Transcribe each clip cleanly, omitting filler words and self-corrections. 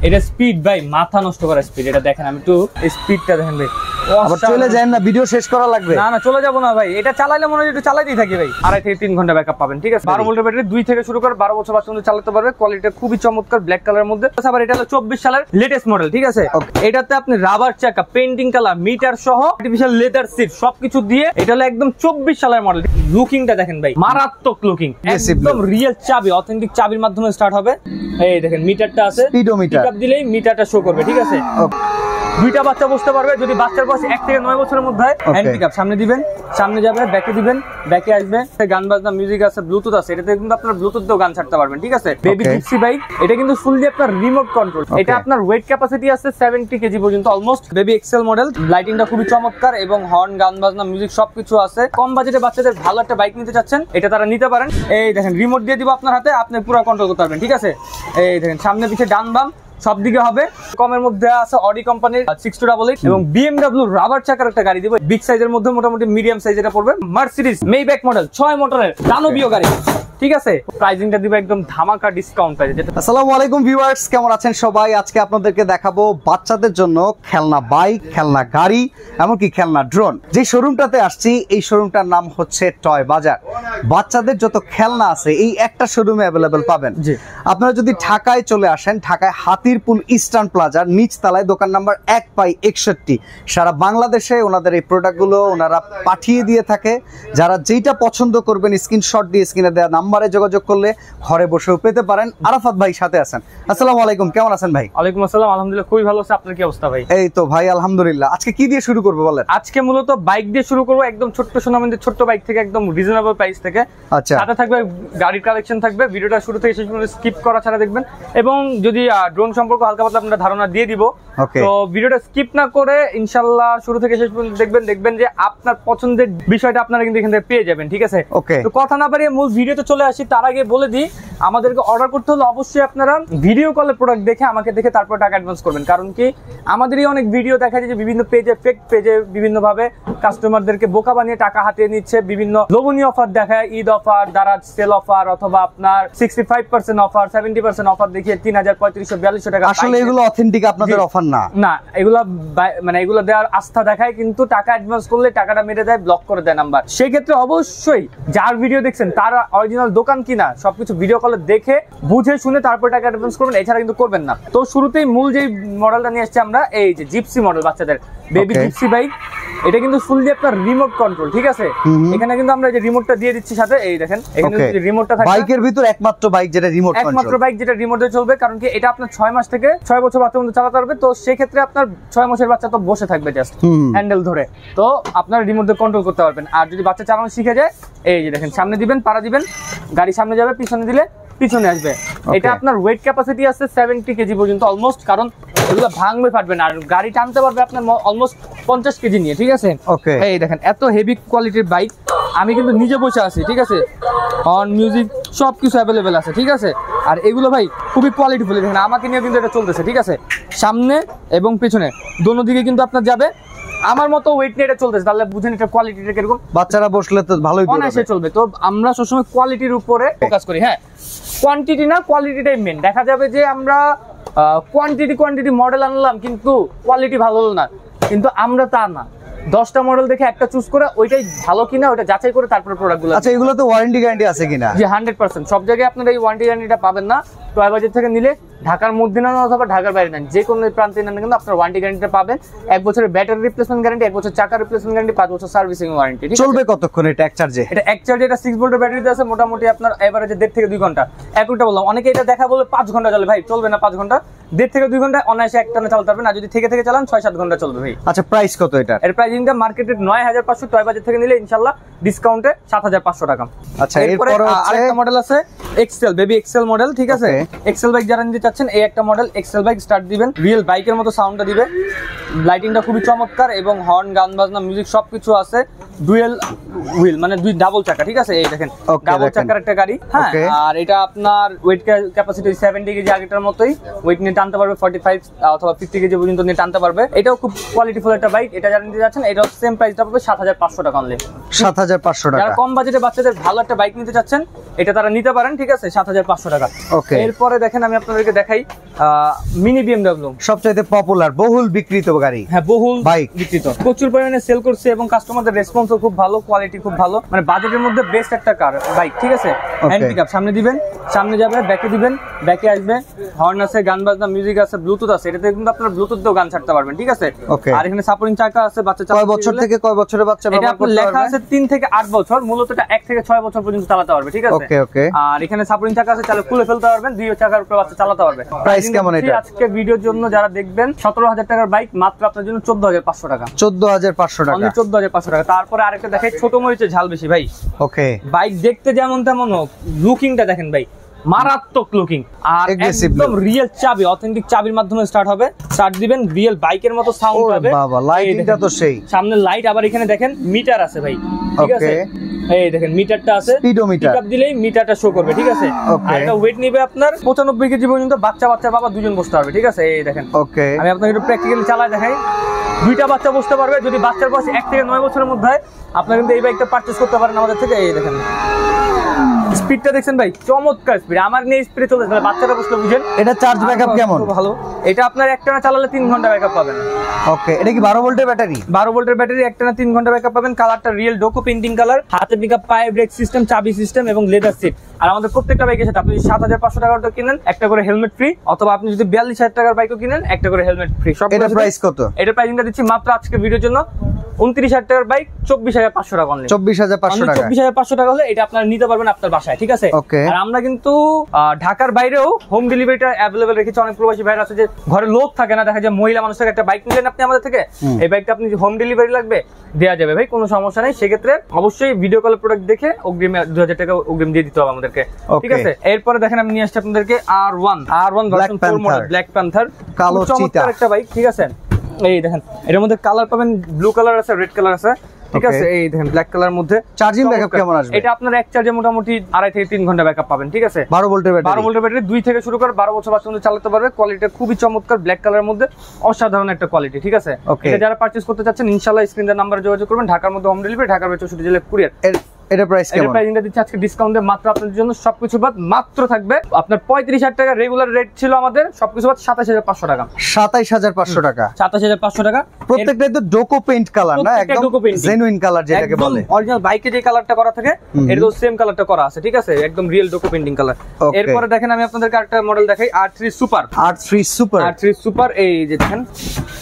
এটা স্পিড ভাই মাথা নষ্ট করা স্পিড। এটা দেখেন, আমি একটু স্পিডটা দেখেন ভাই। আবার চলে যায় না, ভিডিও শেষ করা লাগবে? না না, চলে যাবো না ভাই, এটা চালাইলে মনে হয় একটু চালাইতেই থাকি ভাই। 2.5 থেকে 3 ঘন্টা ব্যাকআপ পাবেন, ঠিক আছে। 12 ভোল্টের ব্যাটারি, 2 থেকে শুরু করে 12 বছর পর্যন্ত চালাতে পারবে। কোয়ালিটি খুবই চমৎকার, ব্ল্যাক কালারের মধ্যে। আবার এটা হলো 24 সালের লেটেস্ট মডেল, ঠিক আছে। এটাতে আপনি রাবার চাকা, পেইন্টিং কালার, মিটার সহ আর্টিফিশিয়াল লেদার সিট সবকিছু দিয়ে, এটা হলো একদম 24 সালের মডেল। লুকিংটা দেখেন ভাই, মারাত্মক লুকিং, একদম রিয়েল চাবি, অথেন্টিক চাবির মাধ্যমে স্টার্ট হবে। এই দেখেন মিটারটা আছে, স্পিডোমিটার, পিকআপ দিলেই মিটারটা শো করবে, ঠিক আছে। দুইটা বাচ্চা বসতে পারবে। যদি বাচ্চার বয়স 1 থেকে 9 বছরের মধ্যে হয়, হ্যান্ড পিকআপ, সামনে দিবেন, সামনে যাবে, ব্যাকে দিবেন, ব্যাকে আসবে। গান বাজনা, মিউজিক আছে, ব্লুটুথ আছে। এটাতে কিন্তু আপনার ব্লুটুথ দিয়েও গান ছাড়তে পারবেন, ঠিক আছে। বেবি জিপসি বাইক, এটা কিন্তু ফুললি আপনার রিমোট কন্ট্রোল। এটা আপনার ওয়েট ক্যাপাসিটি আছে 70 কেজি পর্যন্ত অলমোস্ট। বেবি এক্সেল মডেল, লাইটিংটা খুবই চমৎকার এবং হর্ন, গান বাজনা, মিউজিক সবকিছু আছে। কম বাজেটে বাচ্চাদের ভালো একটা বাইক নিতে চাচ্ছেন, এটা তারা নিতে পারেন। এই দেখেন রিমোট দিয়ে দিব আপনার হাতে, আপনি পুরো কন্ট্রোল করতে পারবেন, ঠিক আছে। এই দেখেন সামনে পিছে ডান বাম সব দিকে হবে। কমের মধ্যে আছে অডি কোম্পানির 6288 এবং BMW রাবার চাকার একটা গাড়ি দিব। বিগ সাইজের মধ্যে মোটামুটি মিডিয়াম সাইজ এটা পড়বে। মার্সিডিজ মেইব্যাক মডেল 6 মোটরের দানবীয় গাড়ি, ঠিক আছে। প্রাইসিংটা দিব একদম ধামাকা ডিসকাউন্ট প্রাইসে। আসসালামু আলাইকুম ভিউয়ার্স, কেমন আছেন সবাই? আজকে আপনাদেরকে দেখাবো বাচ্চাদের জন্য খেলনা বাইক, খেলনা গাড়ি, এমনকি খেলনা ড্রোন। যে শোরুমটাতে আসছি, এই শোরুমটার নাম হচ্ছে টয় বাজার। বাচ্চাদের যত খেলনা আছে এই একটা শোরুমে অ্যাভেলেবেল পাবেন। আপনারা যদি ঢাকায় চলে আসেন, ঢাকায় হাতিরপুল ইস্টার্ন প্লাজার নিচ তলায় দোকান নাম্বার 1/61। সারা বাংলাদেশে ওনাদের এই প্রোডাক্টগুলো ওনারা পাঠিয়ে দিয়ে থাকে। যারা যেইটা পছন্দ করবেন স্ক্রিনশট দিয়ে স্ক্রিনে দেওয়া নাম্বারে যোগাযোগ করলে ঘরে বসেও পেতে পারেন। আরাফাত ভাই সাথে আছেন। আসসালামু আলাইকুম, কেমন আছেন ভাই? ওয়ালাইকুম আসসালাম, আলহামদুলিল্লাহ খুবই ভালো আছে। আপনার কি অবস্থা ভাই? এই তো ভাই আলহামদুলিল্লাহ। আজকে কি দিয়ে শুরু করবো বলেন? আজকে মূলত বাইক দিয়ে শুরু করবো, একদম ছোট্ট সোনামন্দির ছোট্ট বাইক থেকে, একদম রিজনেবল প্রাইস থেকে। আচ্ছা, সাথে থাকবে গাড়ির কালেকশন থাকবে। ভিডিওটা শুরু থেকে শেষ পর্যন্ত স্কিপ করা ছাড়া দেখবেন। এবং যদি ড্রোন সম্পর্কে হালকা পাতলা আপনারা ধারণা দিয়ে দিব, তো ভিডিওটা স্কিপ না করে ইনশাআল্লাহ শুরু থেকে শেষ পর্যন্ত দেখবেন যে আপনার পছন্দের বিষয়টা আপনারা কিন্তু এখান থেকে পেয়ে যাবেন, ঠিক আছে। তো কথা না বাড়িয়ে মূল ভিডিওতে চলে আসি। তার আগে বলে দিই, আমাদেরকে অর্ডার করতে হলে অবশ্যই আপনারা ভিডিও কলে প্রোডাক্ট দেখে আমাকে দেখে তারপর টাকা অ্যাডভান্স করবেন। কারণ কি, আমাদেরই অনেক ভিডিও দেখা যায় যে বিভিন্ন পেজে, ফেক পেজে বিভিন্ন ভাবে কাস্টমারদেরকে বোকা বানিয়ে টাকা হাতিয়ে নিচ্ছে। বিভিন্ন লোভনীয় অফার দেখায়, Eid offer, Daraz sale offer, অথবা আপনার 65% অফার, 70% অফার দেখিয়ে 3000, 3500, 4200 টাকা। আসলে এগুলো অথেন্টিক আপনাদের অফার না। না, এগুলা মানে এগুলো দেওয়ার আস্থা দেখায়, কিন্তু টাকা অ্যাডভান্স করলে টাকাটা মেরে দেয়, ব্লক করে দেয় নাম্বার। সেই ক্ষেত্রে অবশ্যই যার ভিডিও দেখছেন তার অরিজিনাল দোকান কিনা সবকিছু ভিডিও কলে দেখে বুঝে শুনে তারপর টাকা অ্যাডভান্স করবেন, এছাড়া কিন্তু করবেন না। তো শুরুতেই মূল যে মডেলটা নিয়ে আসছি আমরা, এই যে জিপসি মডেল, বাচ্চাদের বেবি জিপসি বাইক। এটা কিন্তু ফুললি আপনার রিমোট কন্ট্রোল, ঠিক আছে। এখানে কিন্তু আমরা যে রিমোটটা দিয়ে দিচ্ছি সাথে, এই দেখেন এখানে যে রিমোটটা থাকে বাইকের ভিতর একমাত্র বাইক যেটা রিমোট কন্ট্রোল, একমাত্র বাইক যেটা রিমোট দিয়ে চলবে। কারণ কি, এটা আপনার 6 মাস থেকে 6 বছর বাচ্চা পর্যন্ত চালাতে পারবে। তো সেই ক্ষেত্রে আপনার 6 মাসের বাচ্চা তো বসে থাকবে জাস্ট হ্যান্ডেল ধরে, তো আপনার রিমোট দিয়ে কন্ট্রোল করতে পারবেন। আর যদি বাচ্চা চালানো শিখে যায়, এই যে দেখেন সামনে দিবেন, পাড়া দিবেন, গাড়ি সামনে যাবে, পিছনে দিলে পিছনে আসবে। এটা আপনার ওয়েট ক্যাপাসিটি আছে 70 কেজি পর্যন্ত অলমোস্ট। কারণ এগুলো ভাঙবে ফাটবে না, আর গাড়ি টানতে পারবে আপনার অলমোস্ট 50 কেজি নিয়ে, ঠিক আছে। এই দেখেন এত হেভি কোয়ালিটির বাইক। আমি কিন্তু নিজে বসে আছি, ঠিক আছে। অন মিউজিক সবকিছু অ্যাভেলেবেল আছে, ঠিক আছে। আর এগুলো ভাই খুবই কোয়ালিটিফুল। দেখেন আমাকে নিয়ে কিন্তু এটা চলতেছে, ঠিক আছে। সামনে এবং পেছনে দোনো দিকে কিন্তু আপনার যাবে। আমার মতো ওয়েট নিয়ে এটা চলতেছে, তাহলে বুঝেন এটা কোয়ালিটিটা কিরকম। বাচ্চারা বসলে তো ভালোই অনায়াসে চলবে। তো আমরা সবসময় কোয়ালিটির উপরে ফোকাস করি। হ্যাঁ, কোয়ান্টিটি না, কোয়ালিটিটাই মেন। দেখা যাবে যে আমরা কোয়ান্টিটি মডেল আনলাম কিন্তু কোয়ালিটি ভালো হলো না, কিন্তু আমরা তা না। 10টা মডেল দেখে একটা চুজ করে ওইটাই ভালো কিনা ওটা যাচাই করে তারপর প্রোডাক্টগুলো। আচ্ছা, এগুলোতে ওয়ারেন্টি গ্যারান্টি আছে কিনা? জি 100%। সব জায়গায় আপনারা এই ওয়ারেন্টি গ্যারান্টিটা পাবেন না। টয় বাজার থেকে নিলে, ঢাকার মধ্যে নেন অথবা ঢাকার বাইরে নেন, যে কোনো প্রান্তে নেন কিন্তু আপনার ওয়ারেন্টি গ্যারান্টিটা পাবেন। 1 বছরের ব্যাটারি রিপ্লেসমেন্ট গ্যারান্টি, 1 বছর চাকা রিপ্লেসমেন্ট গ্যারান্টি, 5 বছর সার্ভিসিং ওয়ারেন্টি। চলবে কতক্ষণ এটা এক চার্জে? এটা এক চার্জে, এটা 6 ভোল্টের ব্যাটারিতে আছে। মোটামুটি আপনার এভারেজে 1.5 থেকে 2 ঘন্টা। একটা বললাম, অনেকে এটা দেখা বলে 5 ঘন্টা চলে, ভাই চলবে না 5 ঘন্টা। 1.5 থেকে 2 ঘন্টা অনায়াসে একটানে চালাতে পারবেন। আর যদি থেকে চালান 6-7 ঘন্টা চলবে ভাই। আচ্ছা, প্রাইস কত এটা? এর প্রাইসিংটা মার্কেটে 9500, টয় বাজার থেকে নিলে ইনশাআল্লাহ ডিসকাউন্টে 7500 টাকা। আচ্ছা, এরপরে আরেকটা মডেল আছে এক্সেল, বেবি এক্সেল মডেল, ঠিক আছে। এক্সেল বাইক যারা নিতে চাচ্ছেন, এই একটা মডেল এক্সেল বাইক। স্টার্ট দিবেন, রিয়েল বাইকের মতো সাউন্ডটা দিবে। লাইটিংটা খুবই চমৎকার এবং হর্ন গান বাজনা মিউজিক সবকিছু আছে। ডুয়েল হুইল মানে দুই ডাবল চাকা, ঠিক আছে? এই দেখেন ডাবল চাকার একটা গাড়ি। হ্যাঁ, আর এটা আপনার ওয়েট ক্যাপাসিটি 70 কেজি, আগেটার মতোই ওয়েট নিয়ে টানতে পারবে 45 অথবা 50 কেজি পর্যন্ত নিয়ে টানতে পারবে। এটাও খুব কোয়ালিটিফুল একটা বাইক। এটা যারা নিতে যাচ্ছেন এটাও সেম প্রাইসটা পাবে 7500 টাকা অনলি। 7500 টাকা। যারা কম বাজেটে বাচ্চাদের ভালো একটা বাইক নিতে চাচ্ছেন এটা তারা নিতে পারেন, ঠিক আছে? 7500 টাকা। ওকে, এরপরে দেখেন আমি আপনাদেরকে দেখাই মিনি বিএমডব্লিউ, সবচাইতে পপুলার বহুল বিক্রিত গাড়ি। হ্যাঁ, বহুল বাইক বিক্রিত, প্রচুর পরিমাণে সেল করছে এবং কাস্টমারদের রেসপন্সও খুব ভালো, কোয়ালিটি খুব ভালো, মানে বাজেটের মধ্যে বেস্ট একটা কার বাইক, ঠিক আছে? হ্যান্ড পিকআপ, সামনে দিবেন, সামনে যাবে, ব্যাকে দিবেন, ব্যাকে আসবে, হর্ন আছে, গান বাজনা মিউজিক আছে, ব্লুটুথ আছে। এটাতে কিন্তু আপনারা ব্লুটুথ দিয়েও গান ছাড়তে পারবেন, ঠিক আছে? আর এখানে সাপোর্টিং চাকা আছে। বাচ্চা কয় বছর থেকে কয় বছরের বাচ্চা ব্যবহার করতে পারবে? এটা লেখা আছে 3 থেকে 8 বছর, মূলত এটা 1 থেকে 6 বছর পর্যন্ত চালাতে পারবে, ঠিক আছে? ওকে ওকে। আর এখানে সাপোর্টিং চাকা আছে, চালে খুলে ফেলতে পারবেন, 2 চাকার উপরে বাচ্চা চালাতে পারবে। প্রাইস কেমন এটা? আজকে ভিডিওর জন্য যারা দেখবেন 17000 টাকার বাইক মাত্র আপনার জন্য 14500 টাকা। 14500 টাকা, অনলি 14500 টাকা। তারপরে আরেকটা দেখাই, ছোট মরিচের ঝাল বেশি ভাই। ওকে, বাইক দেখতে যেমন তেমন হোক, লুকিংটা দেখেন ভাই, মারাত্মক লুকিং। আর একদম রিয়েল চাবি, অথেন্টিক চাবির মাধ্যমে স্টার্ট হবে। স্টার্ট দিবেন, রিয়েল বাইকের মতো সাউন্ড হবে। বাবা, লাইটিংটা তো সেই। সামনে লাইট, আবার এখানে দেখেন মিটার আছে ভাই, ঠিক আছে? এই দেখেন মিটারটা আছে, স্পিডোমিটার। পিকআপ দিলেই মিটারটা শো করবে, ঠিক আছে? আর এটা ওয়েট নিবে আপনার 95 কেজি পর্যন্ত। বাচ্চা বাবা দুজন বসতে পারবে, ঠিক আছে? এই দেখেন, ওকে, আমি আপনাকে একটু প্র্যাকটিক্যালি চালায় দেখাই। দুইটা বাচ্চা বসতে পারবে। যদি বাচ্চার বয়স 1 থেকে 9 বছরের মধ্যে হয় আপনারা কিন্তু এই বাইকটা পারচেজ করতে পারেন আমাদের থেকে। এই দেখেন স্পিডটা দেখছেন ভাই, চমৎকার স্পিড। আমার নিয়ে স্পিডে চলতেছে, বাচ্চারা বসলে বুঝেন। এটা চার্জ ব্যাকআপ কেমন? ভালো। এটা আপনার একটানা চালালে 3 ঘন্টা ব্যাকআপ পাবেন। ওকে, এটা কি 12 ভোল্টের ব্যাটারি? 12 ভোল্টের ব্যাটারি, একটানা 3 ঘন্টা ব্যাকআপ পাবেন। কালারটা রিয়েল ডোকো পেইন্টিং কালার, হাতে পিকআপ, পায়ে ব্রেক সিস্টেম, চাবি সিস্টেম এবং লেদার সিট। আর আমাদের প্রত্যেকটা বাইকের সাথে আপনি 7500 টাকার কিনেন একটা করে হেলমেট ফ্রি, অথবা আপনি যদি 42000 টাকার বাইকও কিনেন একটা করে হেলমেট ফ্রি। সব এটা প্রাইস কত? এটা প্রাইসিংটা দিচ্ছি মাত্র আজকে ভিডিওর জন্য 29000 টাকার বাইক 24500 টাকা অনলি। 24500 টাকা। 24500 টাকা হলে এটা আপনারা নিতে পারবেন আপনার বাসায়, ঠিক আছে? আর আমরা কিন্তু ঢাকার বাইরেও হোম ডেলিভারিটা অ্যাভেলেবল রেখেছি। অনেক প্রবাসী ভাইরা আছে যে ঘরে লোক থাকে না, দেখা যায় মহিলা মানুষ থেকে একটা বাইক নিলেন আপনি আমাদের থেকে, এই বাইকটা আপনি হোম ডেলিভারি লাগবে, দেওয়া যাবে ভাই, কোনো সমস্যা নেই। সেক্ষেত্রে অবশ্যই ভিডিও কল প্রোডাক্ট দেখে অগ্রিম 2000 টাকা অগ্রিম দিয়ে দিতে হবে আমাদেরকে, ঠিক আছে? এরপরে দেখেন আমি নিয়ে আসছি আপনাদেরকে R1 version 4 model, black panther, কালো চিতা একটা বাইক, ঠিক আছে? এই দেখেন এর মধ্যে কালার পাবেন, ব্লু কালার আছে, রেড কালার আছে, ঠিক আছে? এই দেখেন ব্ল্যাক কালার মধ্যে। চার্জিং ব্যাকআপ কেমন আসবে? এটা আপনার এক চার্জে মোটামুটি 2.5 থেকে 3 ঘন্টা ব্যাকআপ পাবেন, ঠিক আছে? 12 ভোল্টের ব্যাটারি। 12 ভোল্টের ব্যাটারি, 2 থেকে শুরু করে 12 বছর পর্যন্ত চালাতে পারবে। কোয়ালিটিটা খুবই চমৎকার, ব্ল্যাক কালারের মধ্যে অসাধারণ একটা কোয়ালিটি, ঠিক আছে? এটা যারা পারচেজ করতে চাচ্ছেন ইনশাআল্লাহ স্ক্রিনের নাম্বারে যোগাযোগ করবেন। ঢাকার মধ্যে হোম ডেলিভারি, ঢাকার বাইরে 64 জেলা কুরিয়ার। এটা প্রাইস কেমন? এটা প্রাইসিংটা দিচ্ছি আজকে ডিসকাউন্টে মাত্র আপনাদের জন্য, সবকিছু বাদ মাত্র থাকবে আপনার 35000 টাকা। রেগুলার রেট ছিল আমাদের, সবকিছু বাদ 27500 টাকা। 27500 টাকা। 27500 টাকা। প্রত্যেকটাই তো ডোকো পেইন্ট কালার না, একদম জেনুইন কালার যেটাকে বলে। অরিজিনাল বাইকে যে কালারটা করা থাকে এটা তো সেম কালারটা করা আছে, ঠিক আছে? একদম রিয়েল ডোকো পেইন্টিং কালার। এরপরে দেখেন আমি আপনাদেরকে আরেকটা মডেল দেখাই, R3 সুপার। R3 সুপার, এই যে দেখেন,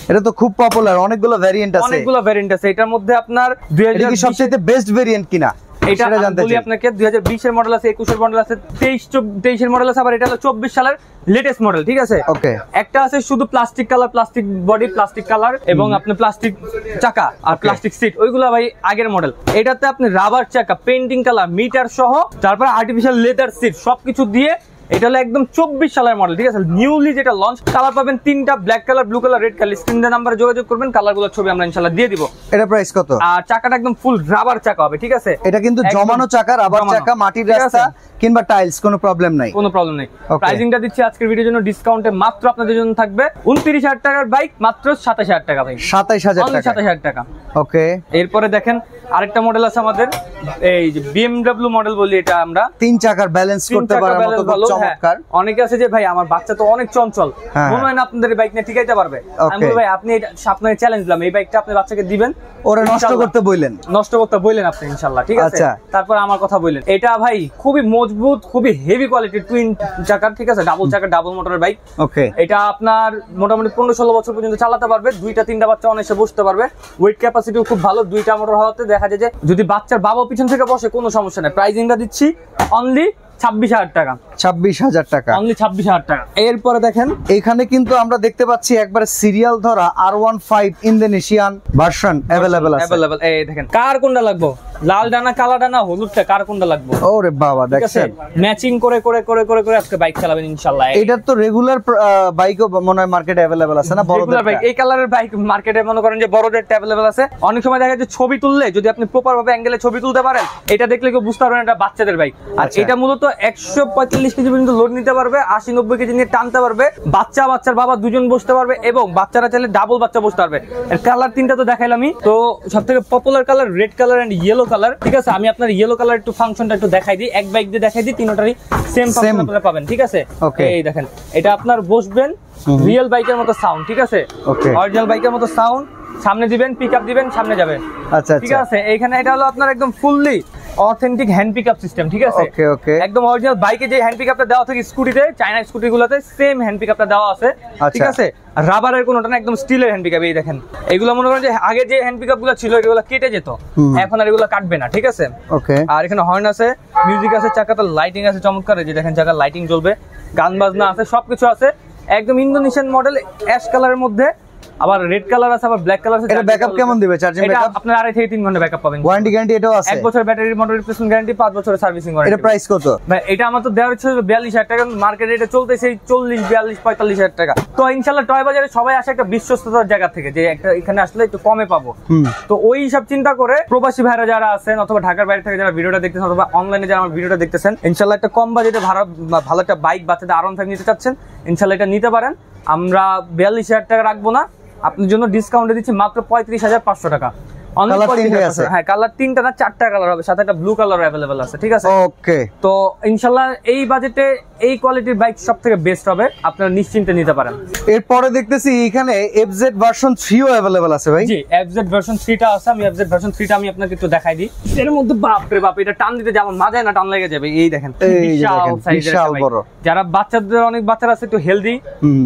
এটা তো খুব পপুলার, অনেকগুলো ভ্যারিয়েন্ট আছে। এটার মধ্যে আপনার এটা কি সবচেয়ে বেস্ট ভ্যারিয়েন্ট কিনা? এটা বলি আপনাকে 2020 এর মডেল আছে, 21 এর মডেল আছে, 23 এর মডেল আছে, আবার এটা হলো 24 সালের লেটেস্ট মডেল, ঠিক আছে? ওকে, একটা আছে শুধু plastic colour, plastic body, plastic colour এবং আপনি প্লাস্টিক চাকা আর প্লাস্টিক সিট, ওইগুলা ভাই আগের মডেল। এটাতে আপনি রাবার চাকা, পেইন্টিং কালার, মিটার সহ, তারপর আর্টিফিশিয়াল লেদার সিট সবকিছু দিয়ে এটা হলো একদম 24 সালের মডেল, ঠিক আছে? নিউলি যেটা লঞ্চ। কালার পাবেন 3টা, black colour, blue colour, red colour. স্ক্রিনের নাম্বারে যোগাযোগ করবেন, কালারগুলোর ছবি আমরা ইনশাআল্লাহ দিয়ে দিব। এটা প্রাইস কত? আর চাকাটা একদম ফুল রাবার চাকা হবে, ঠিক আছে? এটা কিন্তু জমানো চাকা, রাবার চাকা, মাটির রাস্তা কিংবা টাইলস, কোনো প্রবলেম নাই, কোনো প্রবলেম নেই। প্রাইসিংটা দিচ্ছি আজকের ভিডিওর জন্য ডিসকাউন্টে মাত্র আপনাদের জন্য থাকবে 29000 টাকার বাইক মাত্র 27000 টাকা ভাই। 27000 টাকা, 27000 টাকা। ওকে। এরপরে দেখেন আরেকটা মডেল আছে আমাদের, এই যে BMW মডেল বলি এটা আমরা। 3 চাকার ব্যালেন্স করতে পারার মতো চমৎকার। অনেকে আছে যে ভাই আমার বাচ্চা তো অনেক চঞ্চল, মনে হয় না আপনাদের এই বাইক নিয়ে ঠিকাইতে পারবে। আমি বলি ভাই আপনি এটা আপনাকে চ্যালেঞ্জ দিলাম, এই বাইকটা আপনি বাচ্চাকে দিবেন, ওরে নষ্ট করতে বললেন আপনি ইনশাআল্লাহ, ঠিক আছে? তারপর আমার কথা বললেন। এটা ভাই খুবই মজবুত, খুবই হেভি কোয়ালিটির টুইন চাকার, ঠিক আছে? ডাবল চাকার, ডাবল মোটরের বাইক। ওকে, এটা আপনার মোটামুটি 15-16 বছর পর্যন্ত চালাতে পারবে। 2টা-3টা বাচ্চা অনেসে বসতে পারবে। ওয়েট ক্যাপাসিটিও খুব ভালো। 2টা মোটর হওয়াতে দেখা যায় যে যদি বাচ্চার বাবা পিছন থেকে বসে কোনো সমস্যা নেই। প্রাইসিংটা দিচ্ছি অনলি 26,000 টাকা। 26,000 টাকা, অনলি 26,000 টাকা। এরপরে দেখেন এখানে কিন্তু আমরা দেখতে পাচ্ছি একবারে সিরিয়াল ধরা R15 ইন্দোনেশিয়ান ভার্সন अवेलेबल আছে। अवेलेबल এই দেখেন, কার কোনটা লাগবে? লাল ডানা, কালা ডানা, হলুদটা কার কোনটা লাগবে? ওরে বাবা, দেখছেন ম্যাচিং করে করে করে করে করে আজকে বাইক চালাবেন ইনশাআল্লাহ। এটা তো রেগুলার বাইকও মনে হয় মার্কেটে अवेलेबल আছে না? বড়দের বাইক এই কালারের বাইক মার্কেটে মনে করেন যে বড়দের अवेलेबल আছে। অনেক সময় দেখা যায় ছবি তুললে যদি আপনি প্রপার ভাবে অ্যাঙ্গেলে ছবি তুলতে পারেন, এটা দেখলে কেউ বুঝতে পারবে না এটা বাচ্চাদের বাইক। আর এটা মূলত 145 কেজি পর্যন্ত লোড নিতে পারবে, 80-90 কেজি নিয়ে টানতে পারবে। বাচ্চার বাবা দুজন বসতে পারবে এবং বাচ্চারা চাইলে ডাবল বাচ্চা বসতে পারবে। এর কালার তিনটা তো দেখাইলামই। তো সবথেকে popular colour red colour and yellow colour. ঠিক আছে, আমি আপনার ইয়েলো কালার একটু ফাংশনটা একটু দেখাই দিই, এক বাইক দিয়ে দেখাই দিই, তিনটারই সেম ফাংশন আপনারা পাবেন। ঠিক আছে, এই দেখেন, এটা আপনার বসবেন রিয়েল বাইকের মতো সাউন্ড। ঠিক আছে, অরিজিনাল বাইকের মতো সাউন্ড। সামনে দিবেন, পিকআপ দিবেন, সামনে যাবেন। আচ্ছা, ঠিক আছে, এইখানে এটা হলো আপনার একদম fully authentic hand pickup system. ঠিক আছে, একদম অরিজিনাল বাইকে যে হ্যান্ড পিকআপটা দেওয়া থাকে স্কুটিতে, চায়না স্কুটিগুলোতে সেম হ্যান্ড পিকআপটা দেওয়া আছে। ঠিক আছে, রাবারের কোনোটা না, একদম স্টিলের হ্যান্ড পিকআপ। এই দেখেন, এগুলো মনে করেন যে আগে যে হ্যান্ড পিকআপগুলো ছিল এগুলো কেটে যেত, এখন আর এগুলো কাটবে না। ঠিক আছে, আর এখানে হর্ন আছে, মিউজিক আছে, চাকাতে লাইটিং আছে চমৎকার। এই যে দেখেন, চাকার লাইটিং জ্বলবে, গান বাজনা আছে, সবকিছু আছে। একদম ইন্দোনেশিয়ান মডেল, অ্যাশ কালারের মধ্যে, আবার রেড কালার আছে, আবার ব্ল্যাক কালার আছে। এটা ব্যাকআপ কেমন দিবে? চার্জিং ব্যাকআপ আপনার 2.5 থেকে 3 ঘন্টা ব্যাকআপ পাবেন। ওয়ারেন্টি গ্যারান্টি এটাও আছে? 1 বছর ব্যাটারি মোটর রিপ্লেসমেন্ট গ্যারান্টি, 5 বছরের সার্ভিসিং ওয়ারেন্টি। এটা প্রাইস কত ভাই? এটা আমার তো দেওয়ার ছিল 42,000 টাকা, মার্কেটে এটা চলতেছে 40, 42, 45,000 টাকা। তো ইনশাআল্লাহ টয় বাজারে সবাই আসে একটা বিশ্বস্ততার জায়গা থেকে, যে একটা এখানে আসলে একটু কমে পাবো। তো ওই সব চিন্তা করে প্রবাসী ভাইরা যারা আছেন অথবা ঢাকার বাইরে থেকে যারা ভিডিওটা দেখতেছেন অথবা অনলাইনে যারা আমার ভিডিওটা দেখতেছেন, ইনশাআল্লাহ একটা কম বাজেটে ভালো একটা বাইক বাচ্চাদের R15 নিতে চাচ্ছেন, ইনশাআল্লাহ এটা নিতে পারেন। আমরা 42,000 টাকা রাখবো না, আপনার জন্য ডিসকাউন্টে দিচ্ছি মাত্র 35,500 টাকা। হ্যাঁ, কালার 3টা না 4টা কালার হবে, সাথে একটা ব্লু কালার अवेलेबल আছে। ঠিক আছে, ওকে। তো ইনশাআল্লাহ এই বাজেটে এই কোয়ালিটির বাইক সবথেকে বেস্ট হবে, আপনারা নিশ্চিন্তে নিতে পারেন। এরপরে দেখতেছি এখানে FZ ভার্সন 3 ও अवेलेबल আছে ভাই। জি, FZ ভার্সন 3টা আছে। আমি FZ ভার্সন 3টা আমি আপনাকে একটু দেখাই দিই। এর মধ্যে বাপ রে বাপ, এটা টান দিতে যেমন মাথায় না টান লেগে যাবে। এই দেখেন, বিশাল বড়। যারা বাচ্চাদের, অনেক বাচ্চারা আছে একটু হেলদি,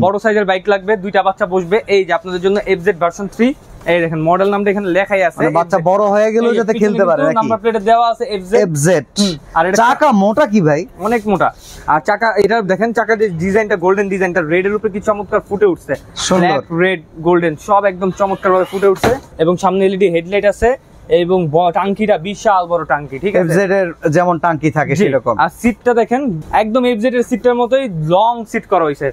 বড় সাইজের বাইক লাগবে, 2টা বাচ্চা বসবে, এই যে আপনাদের জন্য FZ ভার্সন 3। এই দেখেন, মডেল নামটা এখানে লেখাই আছে, মানে বাচ্চা বড় হয়ে গেলেও যাতে খেলতে পারে নাকি। নাম্বার প্লেটে দেওয়া আছে FZ। আর এটা চাকা মোটা কি ভাই? অনেক মোটা। আর চাকা, এটা দেখেন চাকার যে ডিজাইনটা, গোল্ডেন ডিজাইনটা, রেড এর উপরে কি চমৎকার ফুটে উঠছে। ব্ল্যাক, রেড, গোল্ডেন সব একদম চমৎকার ভাবে ফুটে উঠছে। এবং সামনে LED হেডলাইট আছে এবং টাঙ্কিটা বিশাল বড় টাঙ্কি। ঠিক আছে, FZ এর যেমন টাঙ্কি থাকে সেরকম। আর সিটটা দেখেন, একদম FZ এর সিটটার মতোই লং সিট করা হয়েছে।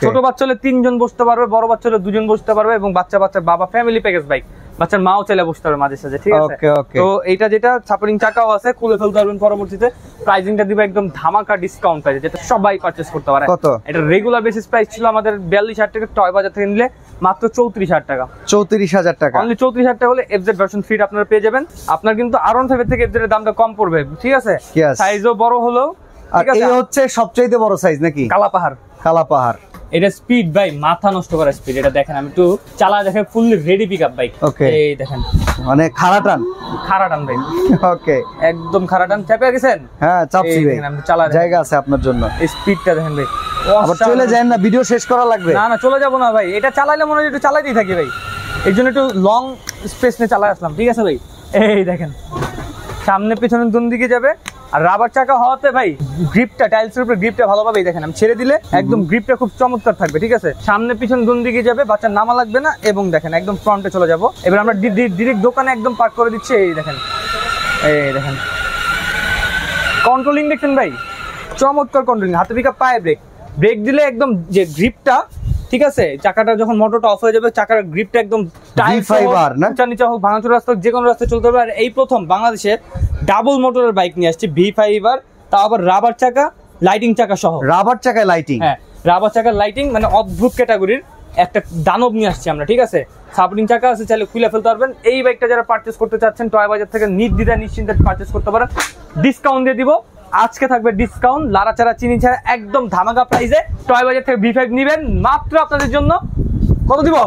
ছোট বাচ্চা হলে 3 জন বসতে পারবে, বড় বাচ্চা হলে 2 জন বসতে পারবে, এবং বাচ্চার বাবা ফ্যামিলি প্যাকেজ বাইক, বাচ্চার মাও চাইলে বসতে পারবে মাঝে সাঝে। ঠিক আছে, তো এইটা যেটা সাপোর্টিং চাকাও আছে, খুলে ফেলতে পারবেন পরবর্তীতে। প্রাইসিংটা দিবে একদম ধামাকা ডিসকাউন্ট প্রাইসে, যেটা সবাই পারচেজ করতে পারে। কত? এটা রেগুলার বেসিস প্রাইস ছিল আমাদের 42,000 টাকা, টয় বাজার থেকে নিলে মাত্র 34,000 টাকা। 34,000 টাকা, অনলি 34,000 টাকা হলে FZ ভার্সন 3 আপনারা পেয়ে যাবেন। আপনার কিন্তু R15 থেকে FZ এর দামটা কম পড়বে। ঠিক আছে, সাইজও বড় হলো। আর এই হচ্ছে সবচেয়ে বড় সাইজ নাকি? কালাপাহাড়। এটা স্পিড ভাই, মাথা নষ্ট করা স্পিড। এটা দেখেন, আমি একটু চালা দেখেন, ফুললি রেডি পিকআপ বাইক। এই দেখেন, মানে খাড়াটান ভাই। ওকে, একদম খাড়াটান। চাপে গেছেন? হ্যাঁ, চাপছি ভাই, জায়গা আছে আপনার জন্য। স্পিডটা দেখেন ভাই, আবার চলে যায় না, ভিডিও শেষ করা লাগবে। না চলে যাব না ভাই, এটা চালাইলে মনে হয় একটু চালাইতেই থাকি ভাই, এই জন্য একটু লং স্পেস নিয়ে চালাই আসলাম। ঠিক আছে ভাই, এই দেখেন, সামনে পেছনে দুন দিকে যাবে। আর রাবার চাকা হওয়াতে ভাই গ্রিপটা, টাইলসের উপরে গ্রিপটা ভালোভাবে দেখেন, আমি ছেড়ে দিলে একদম গ্রিপটা খুব চমৎকার থাকবে। ঠিক আছে, সামনে পিছনে দুন দিকে যাবে, বাচ্চার নামা লাগবে না। এবং দেখেন, একদম ফ্রন্টে চলে যাব। এবার আমরা ডিরেক্ট দোকানে একদম পার্ক করে দিচ্ছি। এই দেখেন, কন্ট্রোলিং দেখছেন ভাই, চমৎকার কন্ট্রোলিং। হাতে পিকআপ, পায়ে ব্রেক দিলে একদম যে গ্রিপটা, ঠিক আছে, চাকাটা যখন মোটরটা অফ হয়ে যাবে, চাকার গ্রিপটা একদম টাইট ফাইবার না, নিচে হোক, ভাঙাচুর রাস্তা, যে কোনো রাস্তায় চলতে পারবে। আর এই প্রথম বাংলাদেশে ডাবল মোটরের বাইক নিয়ে আসছে, V5 তাও আবার রাবার চাকা, লাইটিং চাকা সহ। রাবার চাকায় লাইটিং? হ্যাঁ, রাবার চাকার লাইটিং, মানে অদ্ভুত ক্যাটাগরির একটা দানব নিয়ে আসছি আমরা। ঠিক আছে, সাপোর্টিং চাকা আছে, চাইলে খুলে ফেলতে পারবেন। এই বাইকটা যারা পারচেজ করতে চাচ্ছেন, টয় বাজার থেকে নির্দ্বিধায় নিশ্চিন্তে পারচেজ করতে পারেন। ডিসকাউন্ট দিয়ে দিব, আজকে থাকবে ডিসকাউন্ট, লাড়া চাড়া চিনি ছাড়া একদম ধামাকা প্রাইসে। টয় বাজার থেকে V5 নিবেন মাত্র আপনাদের জন্য কত দিব?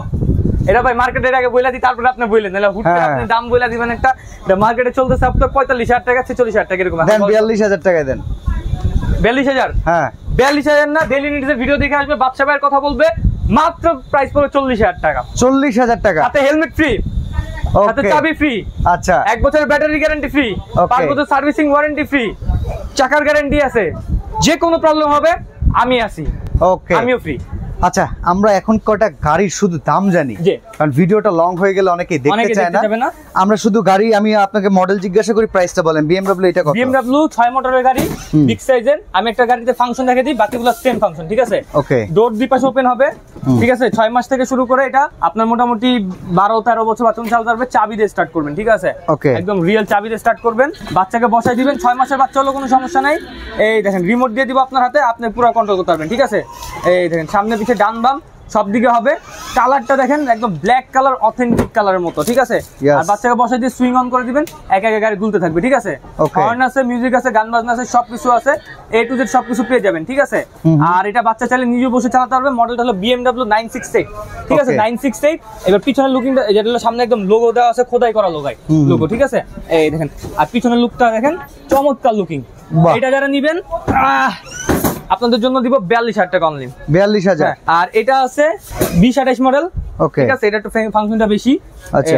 এটা ভাই মার্কেটের আগে বইলা দিই, তারপরে আপনি বললেন, নাহলে হুট করে আপনি দাম বইলা দিবেন একটা। মার্কেটে চলতেছে আপনার 45,000 টাকা, 46,000 টাকা এরকম। দেন 42,000 টাকায় দেন। 42,000? হ্যাঁ, 42,000 না, ডেইলি নিডসের ভিডিও দেখে আসবে, বাদশা ভাইয়ের কথা বলবে, মাত্র প্রাইস পড়বে 40,000 টাকা। 40,000 টাকা, সাথে হেলমেট ফ্রি, সাথে চাবি ফ্রি। আচ্ছা, 1 বছরের ব্যাটারি গ্যারান্টি ফ্রি, 5 বছর সার্ভিসিং ওয়ারেন্টি ফ্রি, চাকার গ্যারান্টি আছে, যে কোনো প্রবলেম হবে আমি আছি, ওকে আমিও ফ্রি। আচ্ছা, আমরা এখন কয়টা গাড়ির শুধু দাম জানি, কারণ ভিডিওটা লং হয়ে গেলে অনেকেই দেখতে চায় না। আমরা শুধু গাড়ি, আমি আপনাকে মডেল জিজ্ঞাসা করি, প্রাইসটা বলেন। বিএমডব্লিউ এটা কত? বিএমডব্লিউ 6 মোটরের গাড়ি, বিগ সাইজের। আমি একটা গাড়িতে ফাংশন দেখিয়ে দিই, বাকিগুলো সেম ফাংশন, ঠিক আছে? ওকে। ডোর দুই পাশে ওপেন হবে, ঠিক আছে? 6 মাস থেকে শুরু করে এটা আপনার মোটামুটি 12-13 বছর বাচ্চা চালাতে পারবে। চাবি দিয়ে স্টার্ট করবেন, ঠিক আছে? ওকে। একদম রিয়েল চাবি দিয়ে স্টার্ট করবেন, বাচ্চাকে বসাই দিবেন। 6 মাসের বাচ্চা হলো কোনো সমস্যা নাই। এই দেখেন রিমোট দিয়ে দিব আপনার হাতে, আপনি পুরো কন্ট্রোল করতে পারবেন, ঠিক আছে? এই দেখেন সামনে পিছে ডান বাম সব দিকে হবে। কালারটা দেখেন একদম ব্ল্যাক কালার, অথেন্টিক কালারের মতো, ঠিক আছে? আর বাচ্চাকে বসাই দিয়ে সুইং অন করে দিবেন, এক এক গাড়ি দুলতে থাকবে, ঠিক আছে? হর্ন আছে, মিউজিক আছে, গান বাজনা আছে, সবকিছু আছে, A to Z সবকিছু পেয়ে যাবেন, ঠিক আছে? আর এটা বাচ্চা চাইলে নিজে বসে চালাতে পারবে। মডেলটা হলো BMW 968, ঠিক আছে? 968। এবার পিছনের লুকিংটা, যেটা হলো সামনে একদম লোগো দেওয়া আছে, খোদাই করা লোগো, ঠিক আছে? এই দেখেন, আর পিছনের লুকটা দেখেন, চমৎকার লুকিং। এটা যারা নিবেন আপনাদের জন্য দিব 42,000 টাকা অনলি। 42,000। আর এটা আছে 2028 মডেল, ওকে, ঠিক আছে? এটা একটু ফাংশনটা বেশি। আচ্ছা,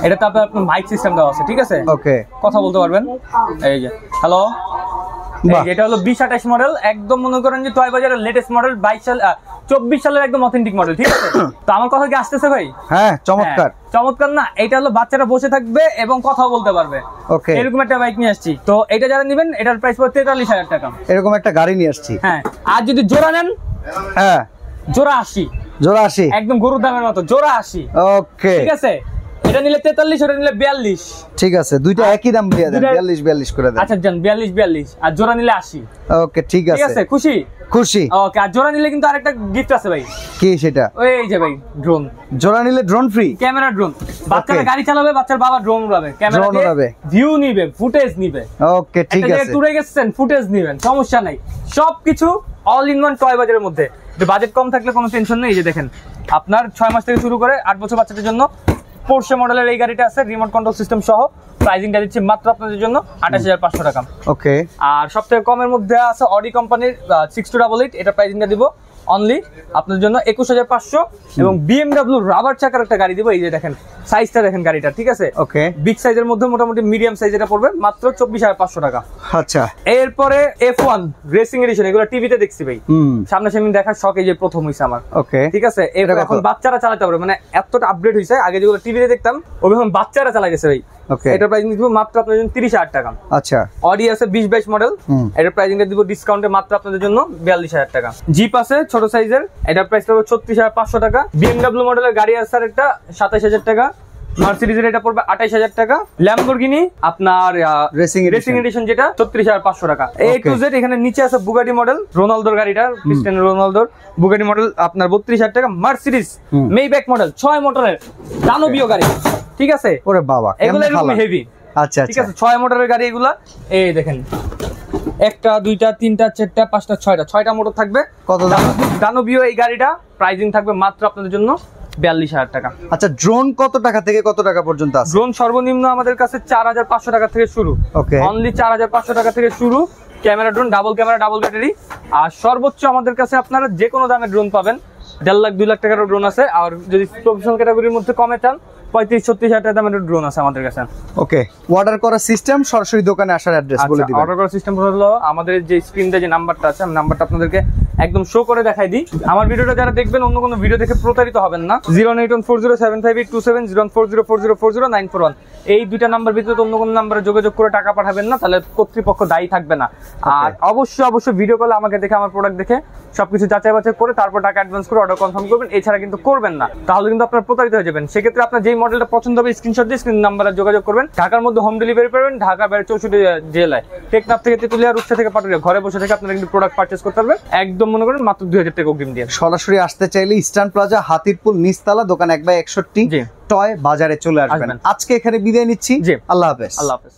এটা তারপর আপনার মাইক সিস্টেম দেওয়া আছে, ঠিক আছে? ওকে, কথা বলতে পারবেন। এই যে হ্যালো, এটা হলো 2028 মডেল, একদম মনে করেন যে টয় বাজারের লেটেস্ট মডেল। 24 সালের একদম অথেন্টিক মডেল, ঠিক আছে? তো আমার কথা কি আসতেছে ভাই? হ্যাঁ, চমৎকার। চমৎকার না? এটা হলো বাচ্চারা বসে থাকবে এবং কথা বলতে পারবে, ওকে, এরকম একটা বাইক নিয়ে আসছি। তো এটা যারা নেবেন, এটার প্রাইস পড়বে 43,000 টাকা। এরকম একটা গাড়ি নিয়ে আসছি। হ্যাঁ, আর যদি জোড়া নেন, হ্যাঁ, জোড়া 80, জোড়া 80, একদম গরুর দামের মতো, জোড়া 80, ওকে, ঠিক আছে? এটা নিলে 43, ওটা নিলে 42, ঠিক আছে? দুইটা একই দাম দিয়ে দেন, 42 করে দেন। আচ্ছা জান, 42, আর জোড়া নিলে 80। ওকে, ঠিক আছে, খুশি? খুশি। ওকে। আর জোড়া নিলে কিন্তু আরেকটা গিফট আছে ভাই। কি সেটা? ওই যে ভাই, ড্রোন। জোড়া নিলে ড্রোন ফ্রি, ক্যামেরা ড্রোন। বাচ্চারা গাড়ি চালাবে, বাচ্চার বাবা ড্রোন উড়াবে, ক্যামেরা দিয়ে ভিউ নিবে, ফুটেজ নিবে। ওকে, ঠিক আছে। টুরে গেছেন, ফুটেজ নিবেন, সমস্যা নাই। সবকিছু অল ইন ওয়ান টয় বাজারের মধ্যে। বাজেট কম থাকলে কোনো টেনশন নেই। এই যে দেখেন, আপনার 6 মাস থেকে শুরু করে 8 বছর বাচ্চাদের জন্য পোর্শে মডেলের এই গাড়িটা আছে, রিমোট কন্ট্রোল সিস্টেম সহ। প্রাইসিংটা দিচ্ছি মাত্র আপনাদের জন্য 28,500 টাকা। ওকে। আর সবথেকে কমের মধ্যে আছে অডি কোম্পানির 6288, এটা প্রাইসিংটা দিব অনলি আপনাদের জন্য 21,500। এবং BMW রাবার চাকার একটা গাড়ি দিব। এই যে দেখেন সাইজটা দেখেন গাড়িটা, ঠিক আছে? ওকে। বিগ সাইজের মধ্যে মোটামুটি মিডিয়াম সাইজ, এটা পড়বে মাত্র 24,500 টাকা। আচ্ছা। এরপরে F1 রেসিং এডিশন, এগুলো টিভিতে দেখছি ভাই, সামনাসামনি দেখার শখ এই যে প্রথম হইছে আমার। ওকে, ঠিক আছে? এখন বাচ্চারা চালাতে পারবে, মানে এতটা আপডেট হইছে। আগে যেগুলো টিভিতে দেখতাম ওই এখন বাচ্চারা চালা গেছে ভাই। ওকে, এটা প্রাইসিং দিব মাত্র আপনাদের জন্য 30,000 টাকা। আচ্ছা। অডি আছে 2022 মডেল, এটা প্রাইসিংটা দিব ডিসকাউন্টে মাত্র আপনাদের জন্য 42,000 টাকা। জিপ আছে ছোট সাইজের, এটা প্রাইস পড়বে 36,500 টাকা। BMW মডেলের গাড়ি আছে আর একটা 27,000 টাকা। মার্সিডিজের এটা পড়বে 28,000 টাকা। ল্যাম্বরগিনি আপনার রেসিং এডিশন যেটা 36,500 টাকা। A to Z এখানে নিচে আছে বুগাটি মডেল, রোনালদোর গাড়িটা, ক্রিস্টিয়ানো রোনালদোর বুগাটি মডেল আপনার 32,000 টাকা। মার্সিডিজ মেইব্যাক মডেল 6 মোটরের দানবীয় গাড়ি, ঠিক আছে? ওরে বাবা, এগুলো এরকম হেভি। আচ্ছা, ঠিক আছে? 6 মোটরের গাড়ি এগুলা। এই দেখেন, একটা দুইটা তিনটা চারটা পাঁচটা ছয়টা মোটর থাকবে। কত দাম? দানবীয় এই গাড়িটা প্রাইসিং থাকবে মাত্র আপনাদের জন্য 42,000 টাকা। আচ্ছা, ড্রোন কত টাকা থেকে কত টাকা পর্যন্ত আছে? ড্রোন সর্বনিম্ন আমাদের কাছে 4,500 টাকা থেকে শুরু। ওকে, অনলি 4,500 টাকা থেকে শুরু। Camera drone, double camera, double battery. আর সর্বোচ্চ আমাদের কাছে আপনারা যে কোনো দামের ড্রোন পাবেন। 1.5 লাখ 2 লাখ টাকারও ড্রোন আছে। আর যদি প্রফেশনাল ক্যাটাগরির মধ্যে কমে চান, 35-36 হাজার টাকা দামের ড্রোন আছে আমাদের কাছে। ওকে, অর্ডার করার সিস্টেম, সরাসরি দোকানে আসার অ্যাড্রেস বলে দিবেন। অর্ডার করার সিস্টেম হলো আমাদের যে স্ক্রিনে যে নাম্বারটা আছে, আমি নাম্বারটা আপনাদেরকে একদম শো করে দেখাই দিই। আমার ভিডিওটা যারা দেখবেন অন্য কোনো ভিডিও দেখে প্রতারিত হবেন না। 08140758270, 01404040941, এই দুইটা নাম্বার ভিতরে অন্য কোনো নাম্বারে যোগাযোগ করে টাকা পাঠাবেন না, তাহলে কর্তৃপক্ষ দায়ী থাকবে না। আর অবশ্যই ভিডিও কলে আমাকে দেখে, আমার প্রোডাক্ট দেখে সবকিছু যাচাই বাছাই করে তারপর টাকা অ্যাডভান্স করে অর্ডার কনফার্ম করবেন। এছাড়া কিন্তু করবেন না, তাহলে কিন্তু আপনারা প্রতারিত হয়ে যাবেন। সেক্ষেত্রে আপনার যেই মডেলটা পছন্দ হবে স্ক্রিনশট দিয়ে স্ক্রিন নাম্বারে যোগাযোগ করবেন। ঢাকার মধ্যে হোম ডেলিভারি পাবেন, ঢাকা বাইরে 64 জেলায়, টেকনাফ থেকে তেতুলিয়া, রূপসা থেকে পাটুরিয়া, ঘরে বসে থেকে আপনারা কিন্তু প্রোডাক্ট পারচেজ করতে পারবেন। একদম মনে করেন মাত্র 2,000 টাকা অগ্রিম দিয়ে। সরাসরি আসতে চাইলে ইস্টার্ন প্লাজা, হাতিরপুল নিচতলা, দোকান 1/61 টয় বাজারে চলে আসবেন। আজকে এখানে বিদায় নিচ্ছি। আল্লাহ হাফেজ। আল্লাহ হাফেজ।